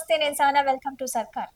నమస్తే, నేను సానా. వెల్కమ్ టు సర్కార్.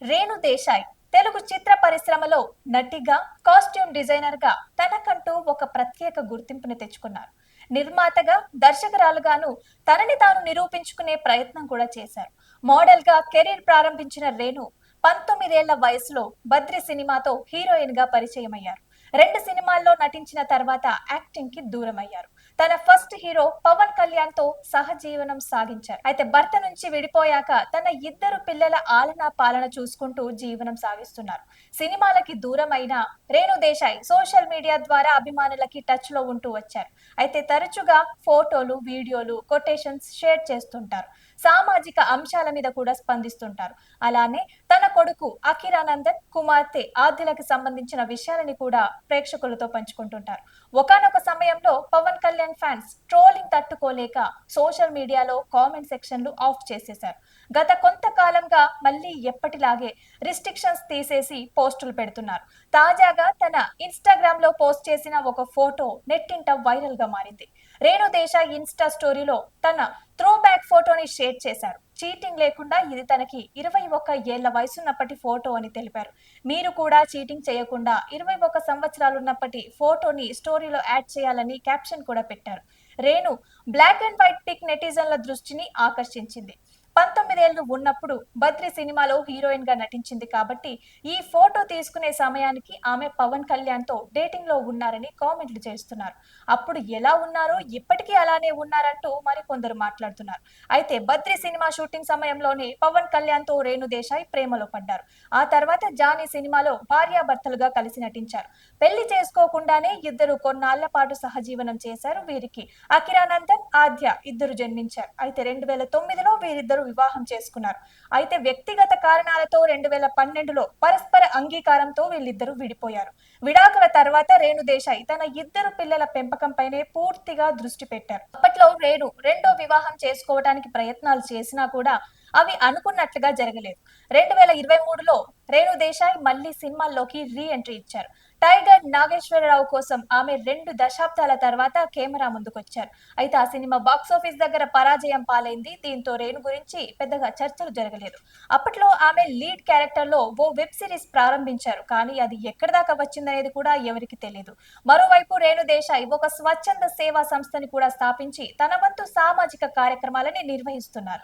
రేణు దేశాయ్ తెలుగు చిత్ర పరిశ్రమలో నటిగా, కాస్ట్యూమ్ డిజైనర్ గా తనకంటూ ఒక ప్రత్యేక గుర్తింపుని తెచ్చుకున్నారు. నిర్మాతగా, దర్శకురాలుగాను తనని తాను నిరూపించుకునే ప్రయత్నం కూడా చేశారు. మోడల్ గా కెరీర్ ప్రారంభించిన రేణు 19 ఏళ్ల వయసులో బద్రి సినిమాతో హీరోయిన్ గా పరిచయం అయ్యారు. 2 సినిమాల్లో నటించిన తర్వాత యాక్టింగ్ కి దూరమయ్యారు. తన ఫస్ట్ హీరో పవన్ కళ్యాణ్ తో సహజీవనం సాగించారు. అయితే భర్త నుంచి విడిపోయాక తన 2 పిల్లల ఆలనా పాలన చూసుకుంటూ జీవనం సాగిస్తున్నారు. సినిమాలకి దూరమైన రేణు దేశాయ్ సోషల్ మీడియా ద్వారా అభిమానులకి టచ్ లో ఉంటూ వచ్చారు. అయితే తరచుగా ఫోటోలు, వీడియోలు, కొటేషన్స్ షేర్ చేస్తుంటారు. సామాజిక అంశాల మీద కూడా స్పందిస్తుంటారు. అలానే తన కొడుకు అఖిరానందన్, కుమార్తె ఆద్యలకు సంబంధించిన విషయాలని కూడా ప్రేక్షకులతో పంచుకుంటుంటారు. ఒకానొక సమయంలో పవన్ కళ్యాణ్ ఫ్యాన్స్ ట్రోలింగ్ తట్టుకోలేక సోషల్ మీడియాలో కామెంట్ సెక్షన్లు ఆఫ్ చేసేశారు. గత కొంతకాలంగా మళ్ళీ ఎప్పటిలాగే రిస్ట్రిక్షన్స్ తీసేసి పోస్టులు పెడుతున్నారు. తాజాగా తన ఇన్స్టాగ్రామ్ లో పోస్ట్ చేసిన ఒక ఫోటో నెట్టింట వైరల్ గా మారింది. రేణు దేశాయ్ ఇన్స్టా స్టోరీలో తన త్రో బ్యాక్ ఫోటోని షేర్ చేశారు. చీటింగ్ లేకుండా ఇది తనకి 21 ఏళ్ల వయసున్నప్పటి ఫోటో అని తెలిపారు. మీరు కూడా చీటింగ్ చేయకుండా 21 సంవత్సరాలున్నప్పటి ఫోటోని స్టోరీలో యాడ్ చేయాలని క్యాప్షన్ కూడా పెట్టారు. Renu black and white pic నెటిజన్ల దృష్టిని ఆకర్షించింది. 19 ఏళ్లు ఉన్నప్పుడు బద్రి సినిమాలో హీరోయిన్ గా నటించింది కాబట్టి ఈ ఫోటో తీసుకునే సమయానికి ఆమె పవన్ కళ్యాణ్ తో డేటింగ్ లో ఉన్నారని కామెంట్లు చేస్తున్నారు. అప్పుడు ఎలా ఉన్నారో ఇప్పటికీ అలానే ఉన్నారంటూ మరికొందరు మాట్లాడుతున్నారు. అయితే బద్రి సినిమా షూటింగ్ సమయంలోనే పవన్ కళ్యాణ్ తో రేణు దేశాయ్ ప్రేమలో పడ్డారు. ఆ తర్వాత జానీ సినిమాలో భార్యాభర్తలుగా కలిసి నటించారు. పెళ్లి చేసుకోకుండానే ఇద్దరు కొన్నాళ్ల పాటు సహజీవనం చేశారు. వీరికి అఖిరానందన్, ఆద్య ఇద్దరు జన్మించారు. అయితే 2009లో వీరిద్దరు వివాహం చేసుకున్నారు. అయితే వ్యక్తిగత కారణాలతో 2012లో పరస్పర అంగీకారంతో వీళ్ళిద్దరూ విడిపోయారు. విడాకుల తర్వాత రేణు దేశాయ్ తన 2 పిల్లల పెంపకంపైనే పూర్తిగా దృష్టి పెట్టారు. అప్పట్లో రేణు రెండో వివాహం చేసుకోవడానికి ప్రయత్నాలు చేసినా కూడా అవి అనుకున్నట్లుగా జరగలేదు. 2023లో రేణు దేశాయ్ మళ్లీ సినిమాల్లోకి రీ ఎంట్రీ ఇచ్చారు. టైగర్ నాగేశ్వరరావు కోసం ఆమె 2 దశాబ్దాల తర్వాత కెమెరా ముందుకొచ్చారు. అయితే ఆ సినిమా బాక్సాఫీస్ దగ్గర పరాజయం పాలైంది. దీంతో రేణు గురించి పెద్దగా చర్చలు జరగలేదు. అప్పట్లో ఆమె లీడ్ క్యారెక్టర్ లో ఓ వెబ్ సిరీస్ ప్రారంభించారు. కానీ అది ఎక్కడి దాకా వచ్చిందనేది కూడా ఎవరికి తెలియదు. మరోవైపు రేణు దేశాయ్ ఒక స్వచ్ఛంద సేవా సంస్థని కూడా స్థాపించి తన వంతు సామాజిక కార్యక్రమాలని నిర్వహిస్తున్నారు.